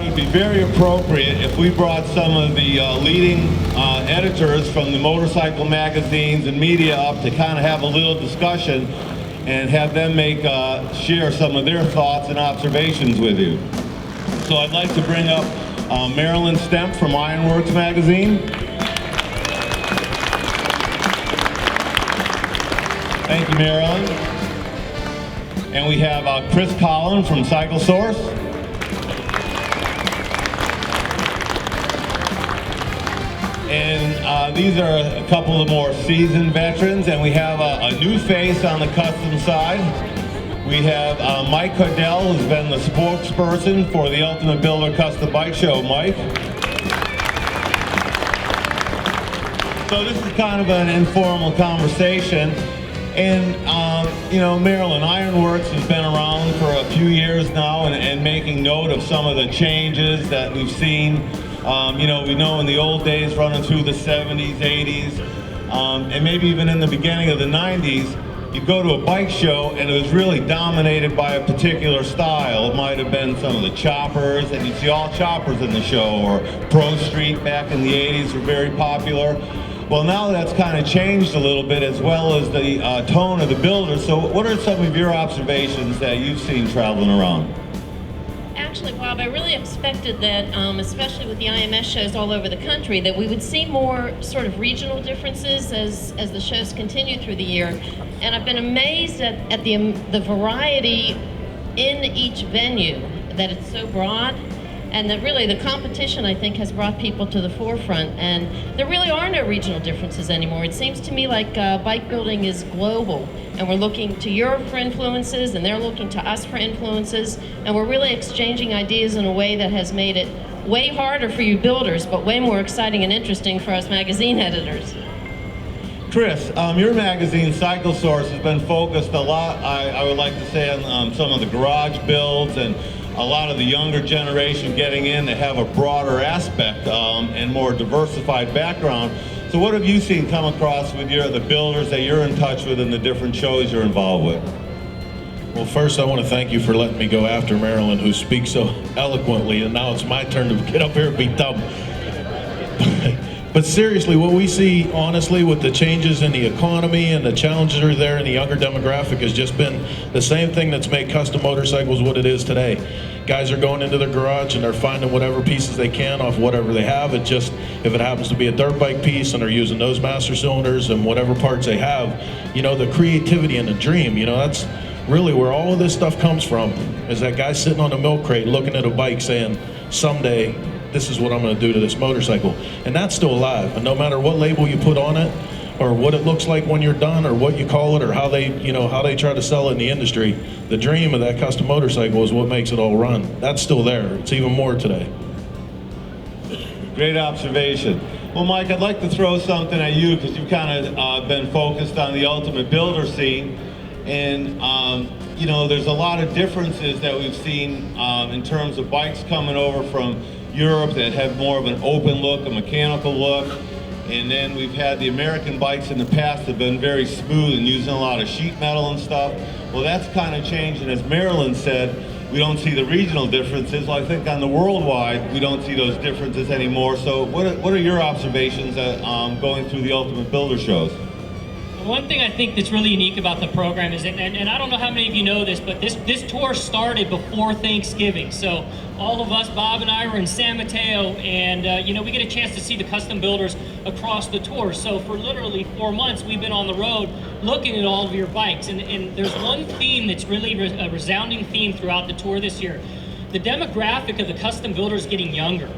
it would be very appropriate if we brought some of the leading editors from the motorcycle magazines and media up to kind of have a little discussion and have them share some of their thoughts and observations with you. So I'd like to bring up Marilyn Stemp from Ironworks magazine. Thank you, Marilyn. And we have Chris Collin from Cycle Source. And these are a couple of more seasoned veterans, and we have a new face on the custom side. We have Mike Cardell, who's been the spokesperson for the Ultimate Builder Custom Bike Show. Mike. So this is kind of an informal conversation. And, you know, Maryland Ironworks has been around for a few years now and making note of some of the changes that we've seen. You know, we know in the old days, running through the 70s, 80s, and maybe even in the beginning of the 90s, you'd go to a bike show and it was really dominated by a particular style. It might have been some of the choppers, and you'd see all choppers in the show, or Pro Street back in the 80s were very popular. Well, now that's kind of changed a little bit, as well as the tone of the builders. So what are some of your observations that you've seen traveling around? Actually, Bob, I really expected that, especially with the IMS shows all over the country, that we would see more sort of regional differences as the shows continue through the year. And I've been amazed at the variety in each venue, that it's so broad. And that really the competition, I think, has brought people to the forefront. And there really are no regional differences anymore. It seems to me like bike building is global. And we're looking to Europe for influences, and they're looking to us for influences. And we're really exchanging ideas in a way that has made it way harder for you builders, but way more exciting and interesting for us magazine editors. Chris, your magazine, Cycle Source, has been focused a lot, I would like to say, on some of the garage builds and a lot of the younger generation getting in to have a broader aspect and more diversified background. So what have you seen come across with the builders that you're in touch with in the different shows you're involved with? Well, first I want to thank you for letting me go after Marilyn, who speaks so eloquently, and now it's my turn to get up here and be dumb. But seriously, what we see, honestly, with the changes in the economy and the challenges that are there in the younger demographic has just been the same thing that's made custom motorcycles what it is today. Guys are going into their garage and they're finding whatever pieces they can off whatever they have. It just, if it happens to be a dirt bike piece and they're using those master cylinders and whatever parts they have, you know, the creativity and the dream, you know, that's really where all of this stuff comes from, is that guy sitting on a milk crate looking at a bike saying, someday, this is what I'm going to do to this motorcycle. And that's still alive. And no matter what label you put on it, or what it looks like when you're done, or what you call it, or how they, you know, how they try to sell it in the industry, the dream of that custom motorcycle is what makes it all run. That's still there. It's even more today. Great observation. Well, Mike, I'd like to throw something at you, because you've kind of been focused on the ultimate builder scene. And you know, there's a lot of differences that we've seen in terms of bikes coming over from Europe that have more of an open look, a mechanical look. And then we've had the American bikes in the past that have been very smooth and using a lot of sheet metal and stuff. Well, that's kind of changed, and as Marilyn said, we don't see the regional differences. Well, I think on the worldwide, we don't see those differences anymore. So what are your observations going through the Ultimate Builder shows? One thing I think that's really unique about the program is, and I don't know how many of you know this, but this tour started before Thanksgiving. So all of us, Bob and I, were in San Mateo, and you know, we get a chance to see the custom builders across the tour. So for literally 4 months, we've been on the road looking at all of your bikes. And there's one theme that's really a resounding theme throughout the tour this year. The demographic of the custom builders getting younger.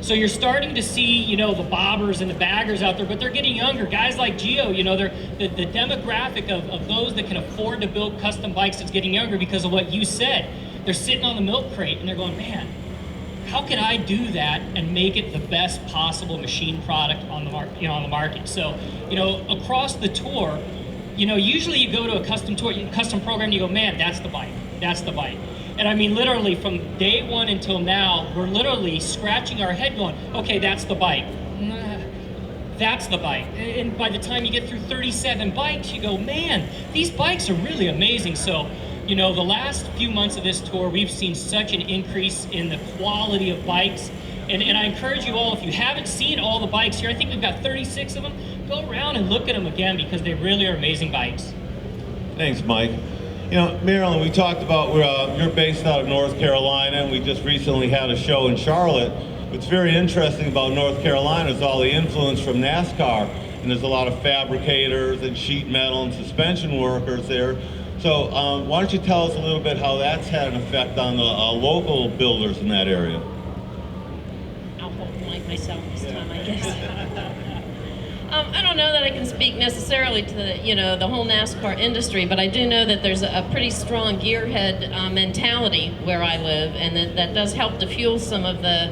So you're starting to see, you know, the bobbers and the baggers out there, but they're getting younger. Guys like Gio, you know, they're the demographic of those that can afford to build custom bikes is getting younger because of what you said. They're sitting on the milk crate and they're going, man, how can I do that and make it the best possible machine product on the market, on the market? So, you know, across the tour, you know, usually you go to a custom tour, custom program, and you go, man, that's the bike, that's the bike. And I mean, literally from day one until now, we're literally scratching our head going, okay, that's the bike. That's the bike. And by the time you get through 37 bikes, you go, man, these bikes are really amazing. So, you You know, the last few months of this tour, we've seen such an increase in the quality of bikes. And I encourage you all, if you haven't seen all the bikes here, I think we've got 36 of them, go around and look at them again because they really are amazing bikes. Thanks, Mike. You know, Marilyn, we talked about you're based out of North Carolina, and we just recently had a show in Charlotte. What's very interesting about North Carolina is all the influence from NASCAR, and there's a lot of fabricators and sheet metal and suspension workers there. So why don't you tell us a little bit how that's had an effect on the local builders in that area? I'll hold the mic myself this time, I guess. I don't know that I can speak necessarily to the whole NASCAR industry, but I do know that there's a pretty strong gearhead mentality where I live, and that does help to fuel some of the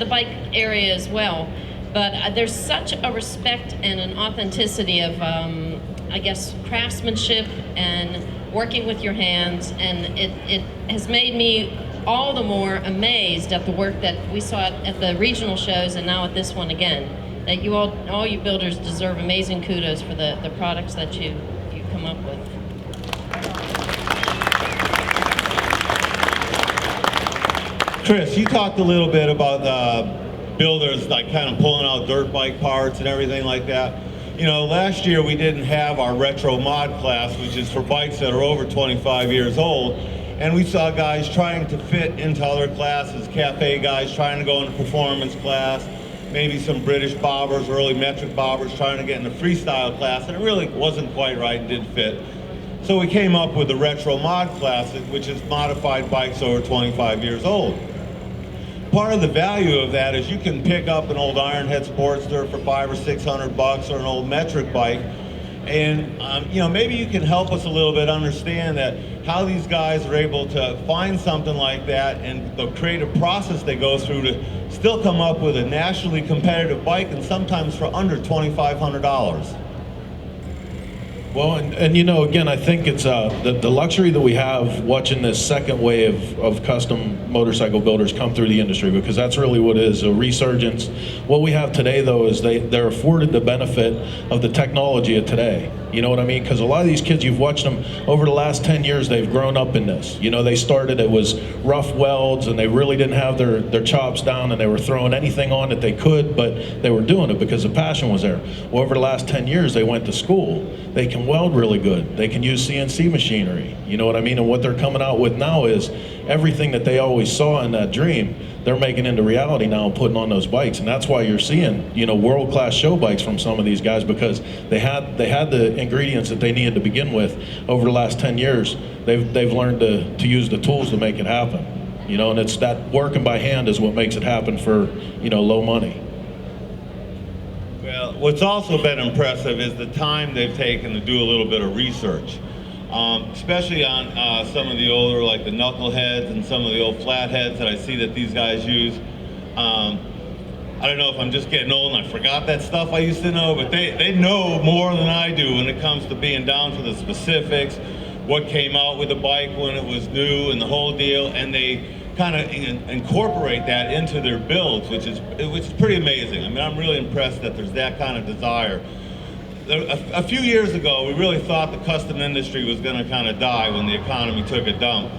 bike area as well. But there's such a respect and an authenticity of, I guess, craftsmanship and working with your hands, and it has made me all the more amazed at the work that we saw at the regional shows and now at this one again. That all you builders deserve amazing kudos for the products that you come up with. Chris, you talked a little bit about the builders like kind of pulling out dirt bike parts and everything like that. You know, last year we didn't have our retro mod class, which is for bikes that are over 25 years old. And we saw guys trying to fit into other classes, cafe guys trying to go into performance class, maybe some British bobbers, early metric bobbers trying to get in the freestyle class, and it really wasn't quite right and didn't fit. So we came up with the retro mod class, which is modified bikes over 25 years old. Part of the value of that is you can pick up an old Ironhead Sportster for $500 or $600 or an old metric bike, and you know, maybe you can help us a little bit understand that how these guys are able to find something like that and the creative process they go through to still come up with a nationally competitive bike, and sometimes for under $2,500. Well, and you know, again, I think it's the luxury that we have watching this second wave of custom motorcycle builders come through the industry, because that's really what it is, a resurgence. What we have today, though, is they're afforded the benefit of the technology of today. You know what I mean? Because a lot of these kids, you've watched them over the last 10 years, they've grown up in this. You know, they started, it was rough welds, and they really didn't have their chops down, and they were throwing anything on that they could, but they were doing it because the passion was there. Well, over the last 10 years, they went to school. They can weld really good. They can use CNC machinery. You know what I mean? And what they're coming out with now is everything that they always saw in that dream, they're making into reality now and putting on those bikes. And that's why you're seeing, you know, world-class show bikes from some of these guys, because they had the ingredients that they needed to begin with. Over the last 10 years, they've learned to use the tools to make it happen. You know, and it's that working by hand is what makes it happen for, you know, low money. Well, what's also been impressive is the time they've taken to do a little bit of research, especially on some of the older, like the knuckleheads and some of the old flatheads that I see that these guys use. I don't know if I'm just getting old and I forgot that stuff I used to know, but they know more than I do when it comes to being down to the specifics, what came out with the bike when it was new and the whole deal, and they kind of incorporate that into their builds, which is pretty amazing. I mean, I'm really impressed that there's that kind of desire. A few years ago, we really thought the custom industry was going to kind of die when the economy took a dump.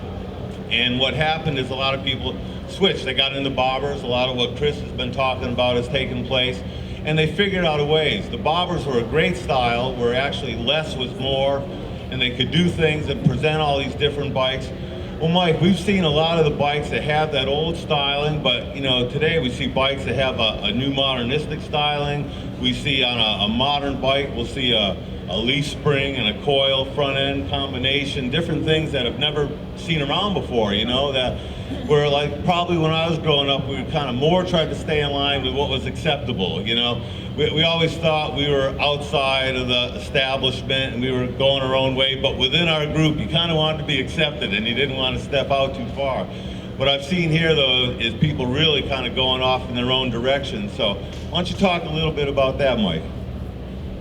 And what happened is a lot of people switched. They got into bobbers. A lot of what Chris has been talking about has taken place. And they figured out a ways. The bobbers were a great style where actually less was more, and they could do things and present all these different bikes. Well, Mike, we've seen a lot of the bikes that have that old styling, but you know, today we see bikes that have a new modernistic styling. We see on a modern bike, we'll see a leaf spring and a coil front end combination, different things that have never seen around before, you know, that where like probably when I was growing up, we kind of more tried to stay in line with what was acceptable, you know. We always thought we were outside of the establishment and we were going our own way, but within our group, you kind of wanted to be accepted and you didn't want to step out too far. What I've seen here, though, is people really kind of going off in their own direction. So why don't you talk a little bit about that, Mike?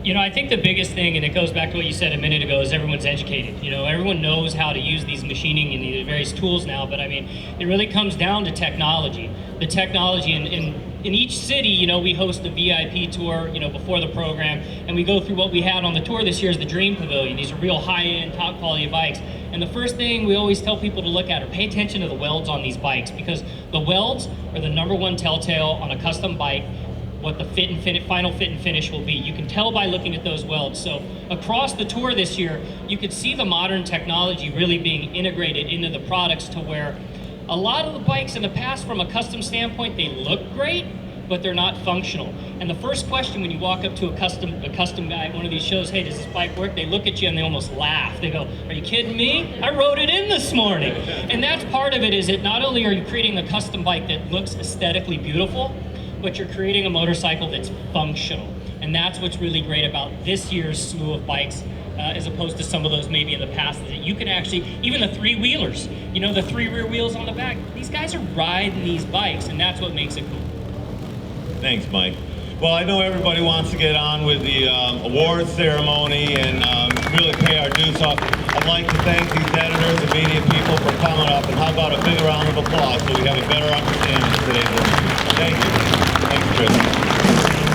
You know, I think the biggest thing, and it goes back to what you said a minute ago, is everyone's educated. You know, everyone knows how to use these machining and these various tools now, but I mean, it really comes down to technology. The technology in each city, you know, we host the VIP tour, you know, before the program, and we go through what we had on the tour this year is the Dream Pavilion. These are real high-end, top quality bikes. And the first thing we always tell people to look at are pay attention to the welds on these bikes, because the welds are the #1 telltale on a custom bike what the final fit and finish will be. You can tell by looking at those welds. So across the tour this year, you could see the modern technology really being integrated into the products to where a lot of the bikes in the past, from a custom standpoint, they look great, but they're not functional. And the first question when you walk up to a custom guy at one of these shows, hey, does this bike work? They look at you and they almost laugh. They go, are you kidding me? I rode it in this morning. And that's part of it, is that not only are you creating a custom bike that looks aesthetically beautiful, but you're creating a motorcycle that's functional. And that's what's really great about this year's slew of bikes, as opposed to some of those maybe in the past, that you can actually, even the three-wheelers, you know, the 3 rear wheels on the back, these guys are riding these bikes, and that's what makes it cool. Thanks, Mike. Well, I know everybody wants to get on with the awards ceremony and really pay our dues off. I'd like to thank these editors and media people for coming up, and how about a big round of applause so we have a better understanding of today's event. Thank you. Thanks, Chris.